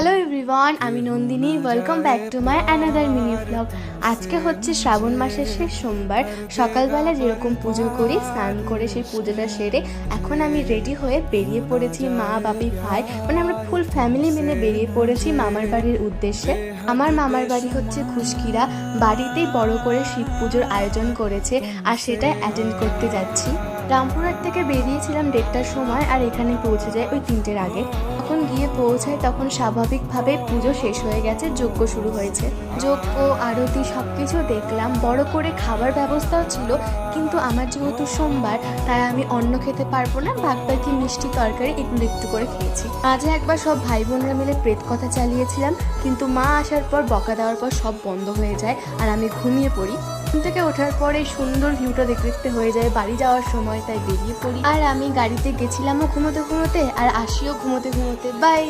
Hello everyone, আমি Nandini. Welcome back to my another mini blog. আজকে হচ্ছে শ্রাবণ মাসের শেষ সোমবার। সকালবেলা যেরকম পুজো করি, স্নান করে সেই পুজোটা সেরে এখন আমি রেডি হয়ে বেরিয়ে পড়েছি। মা, বাপি, ভাই, মানে আমরা ফুল ফ্যামিলি মিলে বেরিয়ে পড়েছি মামার বাড়ির উদ্দেশ্যে। আমার মামার বাড়ি হচ্ছে খুশকিরা। বাড়িতেই বড় করে শিব পুজোর আয়োজন করেছে, আর সেটাই অ্যাটেন্ড করতে যাচ্ছি। রামপুরহাট থেকে বেরিয়েছিলাম 1:30টার সময়, আর এখানে পৌঁছে যায় ওই 3টের আগে। যখন গিয়ে পৌঁছায় তখন স্বাভাবিকভাবে পুজো শেষ হয়ে গেছে, যজ্ঞ শুরু হয়েছে। যজ্ঞ, আরতি সব কিছু দেখলাম। বড় করে খাবার ব্যবস্থাও ছিল, কিন্তু আমার যেহেতু সোমবার তাই আমি অন্ন খেতে পারবো না। বাকি মিষ্টি তরকারি এগুলো একটু করে খেয়েছি। মাঝে একবার সব ভাই বোনরা মিলে প্রেত কথা চালিয়েছিলাম, কিন্তু মা আসার পর বকা দেওয়ার পর সব বন্ধ হয়ে যায় আর আমি ঘুমিয়ে পড়ি। ঘুম থেকে ওঠার পরে সুন্দর ভিউটা দেখতে দেখতে হয়ে যায় বাড়ি যাওয়ার সময়, তাই বেরিয়ে পড়ি। আর আমি গাড়িতে গেছিলামও ঘুমোতে ঘুমোতে, আর আসিও ঘুমোতে ঘুমোতে। বাই।